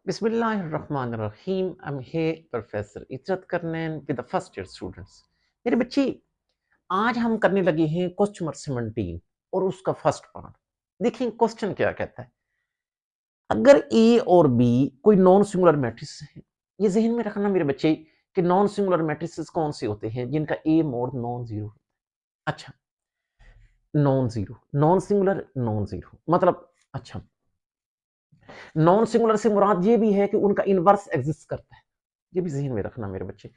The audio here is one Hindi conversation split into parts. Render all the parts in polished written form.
Bismillahirrahmanirrahim. I'm here, Professor Izrat करनैन with the first year students. मेरे बच्चे, आज हम करने लगे हैं क्वेश्चन नंबर 17 और उसका फर्स्ट पार्ट। देखिए क्वेश्चन क्या कहता है। अगर ए और बी कोई नॉन सिंगुलर मैट्रिक्स है, ये जहन में रखना मेरे बच्चे कि नॉन सिंगुलर मैट्रिक्स कौन से होते हैं जिनका ए मोड नॉन जीरो। अच्छा, non zero, non singular, non zero मतलब अच्छा, नॉन सिंगुलर से मुराद ये भी है कि उनका इनवर्स एग्जिस्ट करता है। ये भी जहन में रखना मेरे बच्चे।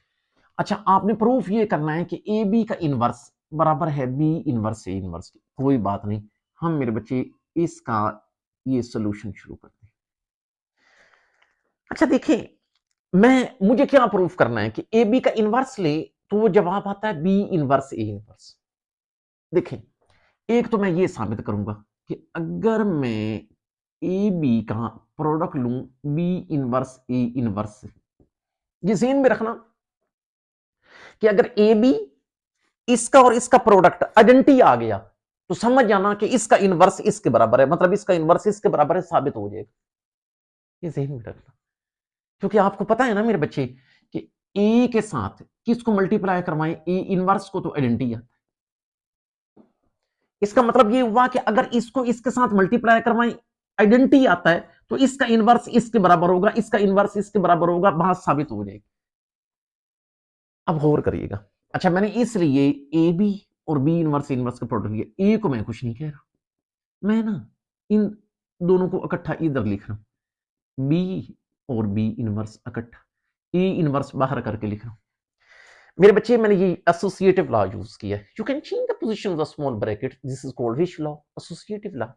अच्छा, आपने प्रूफ ये करना है कि ए बी का इनवर्स बराबर है बी इनवर्स ए इनवर्स की। कोई बात नहीं, हम मेरे बच्चे इसका ये सोल्यूशन शुरू करते हैं। अच्छा देखिए, मुझे क्या प्रूफ करना है कि ए बी का इनवर्स ले तो वो जवाब आता है बी इनवर्स ए इनवर्स। देखें, एक तो मैं ये साबित करूंगा कि अगर मैं ए बी का प्रोडक्ट लूं बी इनवर्स ए इनवर्स से, ये ज़हन में रखना कि अगर ए बी इसका और इसका प्रोडक्ट आइडेंटिटी आ गया तो समझ जाना कि इसका इनवर्स इसके बराबर है, मतलब इसका इनवर्स इसके बराबर है, साबित हो जाएगा। ये ज़हन में रखना, क्योंकि आपको पता है ना मेरे बच्चे कि ए के साथ किसको मल्टीप्लाई करवाएं, ए इनवर्स को तो आइडेंटिटी आता है। इसका मतलब ये हुआ कि अगर इसको इसके साथ मल्टीप्लाई करवाएं, आइडेंटिटी आता है, तो इसका इनवर्स इसके बराबर होगा, इसका इनवर्स इसके बराबर होगा, बात साबित हो जाएगी। अब गौर करिएगा। अच्छा, मैंने इसलिए ए बी और बी इनवर्स इनवर्स का प्रोडक्ट लिया। ए को मैं कुछ नहीं कह रहा, मैं ना इन दोनों को इकट्ठा इधर लिख रहा हूं, बी और बी इनवर्स इकट्ठा, ए इनवर्स बाहर करके लिख रहा हूं। मेरे बच्चे, मैंने ये एसोसिएटिव लॉ यूज किया है। You can change the position of small bracket, this is called which law, associative law.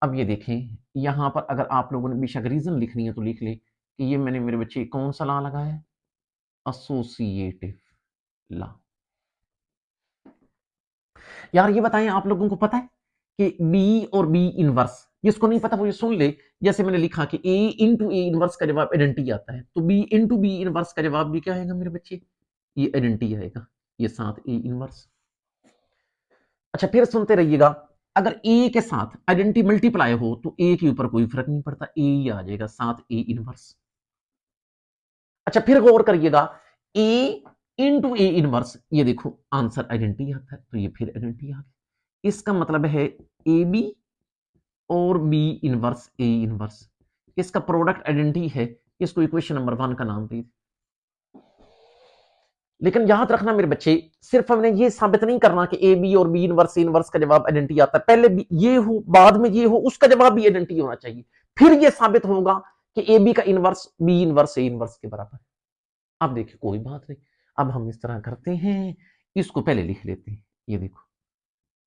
अब ये देखें, यहां पर अगर आप लोगों ने बेशक रीजन लिखनी है तो लिख ले कि ये मैंने मेरे बच्चे कौन सा लॉ लगाया है, एसोसिएटिव लॉ। यार ये बताएं, आप लोगों को पता है कि बी और बी इनवर्स, जिसको नहीं पता वो ये सुन ले। जैसे मैंने लिखा कि ए इंटू ए इनवर्स का जवाब आइडेंटिटी आता है, तो बी इंटू बी इनवर्स का जवाब भी क्या आएगा मेरे बच्चे, ये आइडेंटिटी आएगा, ये साथ ए इनवर्स। अच्छा, फिर सुनते रहिएगा, अगर ए के साथ आइडेंटिटी मल्टीप्लाई हो तो ए के ऊपर कोई फर्क नहीं पड़ता, ए ही आ जाएगा साथ ए इनवर्स। अच्छा, फिर गौर करिएगा, ए इंटू ए इनवर्स, ये देखो आंसर आइडेंटिटी आता है, तो ये फिर आइडेंटिटी आ गया। इसका मतलब है ए बी और बी इनवर्स ए इनवर्स, इसका प्रोडक्ट आइडेंटिटी है। इसको इक्वेशन नंबर 1 का नाम दे। लेकिन याद रखना मेरे बच्चे, सिर्फ हमने ये साबित नहीं करना कि ए बी और बी इनवर्स का जवाब आइडेंटिटी आता है। पहले ये हो, बाद में ये हो, उसका जवाब भी आइडेंटिटी होना चाहिए, फिर ये साबित होगा कि ए बी का inverse B inverse A inverse के बराबर है। अब देखिए, कोई बात नहीं, अब हम इस तरह करते हैं, इसको पहले लिख लेते हैं। ये देखो,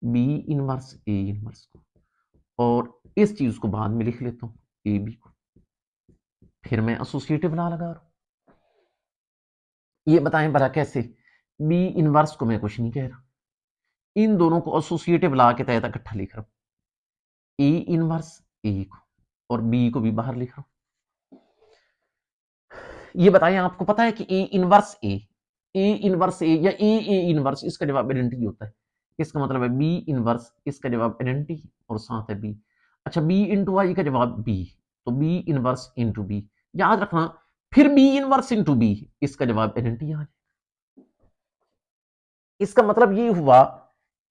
बी इनवर्स ए इनवर्स को, और इस चीज को बाद में लिख लेता हूं, ए बी को। फिर मैं एसोसिएटिव लॉ लगा रहा हूं। ये बताएं भला कैसे, बी इनवर्स को मैं कुछ नहीं कह रहा, इन दोनों को एसोसिएटिव लॉ के तहत इकट्ठा लिख रहा हूं, ए इनवर्स ए को और बी को भी बाहर लिख रहा हूं। ये बताएं, आपको पता है कि ए इनवर्स ए या ए इनवर्स, इसका जवाब आइडेंटिटी होता है। इसका मतलब है बी इनवर्स, इसका जवाब आइडेंटिटी और साथ है बी। अच्छा, बी इंटू आई का जवाब बी, तो बी इनवर्स इंटू बी, याद रखना, फिर बी इनवर्स इंटू बी, इसका जवाब आइडेंटिटी आ जाए। इसका मतलब ये हुआ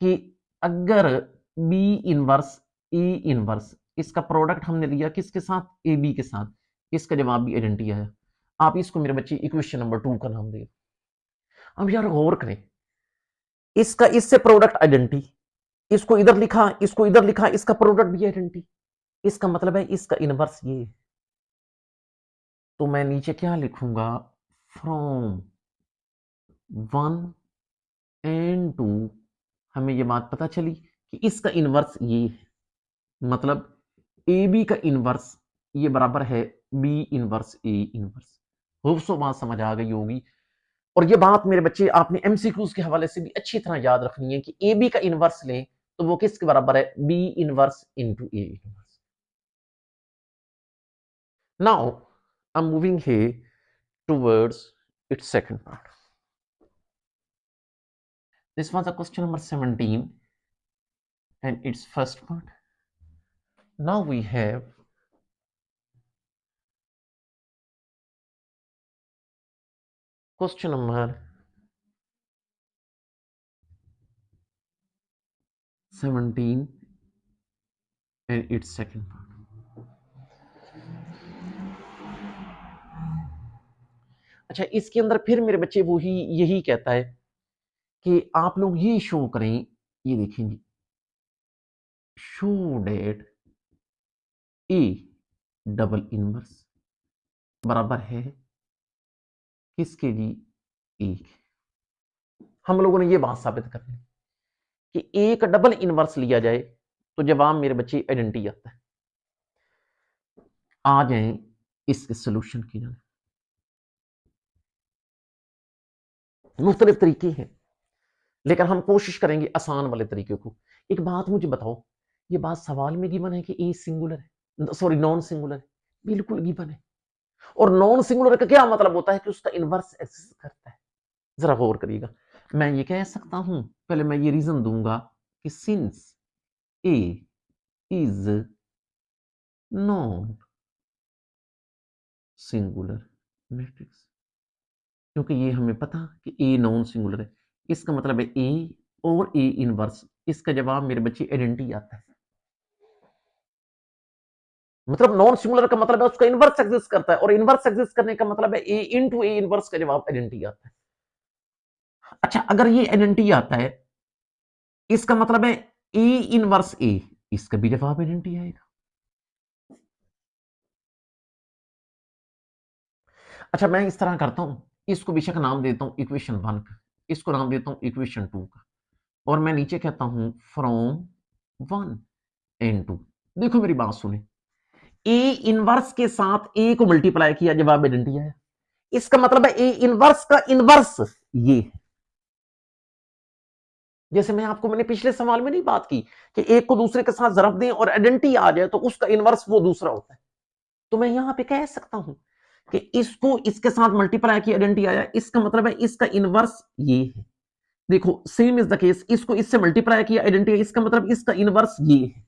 कि अगर बी इनवर्स ए इनवर्स, इसका प्रोडक्ट हमने लिया किसके साथ, ए बी के साथ, इसका जवाब भी आइडेंटिटी आया। आप इसको मेरे बच्चे इक्वेशन नंबर 2 का नाम दे। अब यार गौर करें, इसका इससे प्रोडक्ट आइडेंटिटी, इसको इधर लिखा, इसको इधर लिखा, इसका प्रोडक्ट भी आइडेंटिटी, इसका मतलब है इसका इनवर्स ये। तो मैं नीचे क्या लिखूंगा, फ्रॉम 1 एंड 2 हमें ये बात पता चली कि इसका इनवर्स ये है, मतलब ए बी का इनवर्स ये बराबर है B inverse A inverse. Hope so बात समझ आ गई होगी। और ये बात मेरे बच्चे आपने एमसीक्यूज के हवाले से भी अच्छी तरह याद रखनी है कि ए बी का इनवर्स लें तो वो किसके बराबर है, B inverse into A inverse. Now I am moving here towards its second part. This was a question number 17 and its first part. Now we have question number 17 and its second part। अच्छा, इसके अंदर फिर मेरे बच्चे वही यही कहता है कि आप लोग ये शो करें, ये देखें जी, show that A double inverse बराबर है किसके जी, ए। हम लोगों ने ये बात साबित करनी कि एक डबल इनवर्स लिया जाए तो जवाब मेरे बच्चे आइडेंटिटी आता है। आ जाए इसके सोल्यूशन की जाने। मुख्तलिफ तरीके हैं, लेकिन हम कोशिश करेंगे आसान वाले तरीके को। एक बात मुझे बताओ, ये बात सवाल में गिवन है कि ए सिंगुलर है, सॉरी नॉन सिंगुलर है? बिल्कुल गिवन है। और नॉन सिंगुलर का क्या मतलब होता है कि उसका इनवर्स एग्जिस्ट करता है। जरा गौर करिएगा, मैं ये कह सकता हूं, पहले मैं ये रीजन दूंगा कि since A is non singular matrix, क्योंकि ये हमें पता कि ए नॉन सिंगुलर है, इसका मतलब है ए और ए इनवर्स, इसका जवाब मेरे बच्चे आइडेंटिटी आता है। मतलब नॉन सिंगुलर का मतलब है उसका इनवर्स एग्जिस्ट करता है, और इनवर्स एग्जिस्ट करने का मतलब है ए इनटू ए इनवर्स का जवाब आइडेंटिटी आता है। अच्छा, अगर ये आइडेंटिटी आता है, इसका मतलब है ए इनवर्स ए, इसका भी जवाब आइडेंटिटी आएगा। अच्छा, मैं इस तरह करता हूं, इसको बेशक नाम देता हूं इक्वेशन 1 का, इसको नाम देता हूं इक्वेशन 2 का, और मैं नीचे कहता हूं फ्रॉम 1 एंड 2। देखो मेरी बात सुने, ए इनवर्स के साथ ए को मल्टीप्लाई किया, जवाब आइडेंटिटी आया। इसका मतलब है ए इनवर्स का इनवर्स ये है। जैसे मैंने पिछले सवाल में नहीं बात की कि एक को दूसरे के साथ जरब दें और आइडेंटिटी आ जाए तो उसका इनवर्स वो दूसरा होता है। तो मैं यहां पे कह सकता हूं कि इसको इसके साथ मल्टीप्लाई किया, आइडेंटिटी आया, इसका मतलब है इसका इनवर्स ये है। देखो सेम इज द केस, इसको इससे मल्टीप्लाई किया, आइडेंटिटी, इसका मतलब इसका इनवर्स ये है,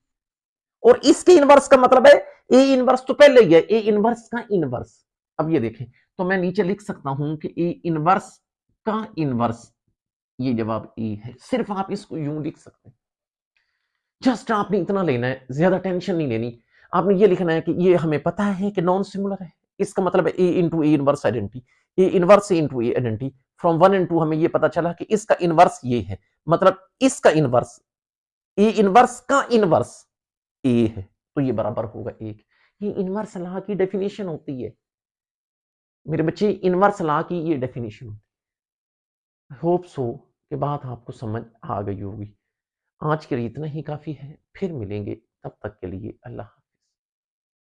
और इसके इनवर्स का मतलब है ए इनवर्स तो पहले ही है, ए इनवर्स का इनवर्स। अब ये देखें, तो मैं नीचे लिख सकता हूं कि ए इनवर्स का इनवर्स, ये जवाब ए है। सिर्फ आप इसको यूं लिख सकते हैं। जस्ट आपने इतना लेना है, ज्यादा टेंशन नहीं लेनी। आपने ये लिखना है कि ये हमें पता है कि नॉन सिंगुलर है, इसका मतलब है A into A inverse identity, A inverse A into A identity. From 1 and 2 हमें ये पता चला कि इसका इनवर्स ये है, मतलब इसका इनवर्स, ए इनवर्स का इनवर्स ए है, तो ये बराबर होगा एक। ये इनवर्स लॉ की डेफिनेशन होती है मेरे बच्चे, इनवर्स लॉ की ये डेफिनेशन होती है। होप सो कि बात आपको समझ आ गई होगी। आज के लिए इतना ही काफी है, फिर मिलेंगे, तब तक के लिए अल्लाह।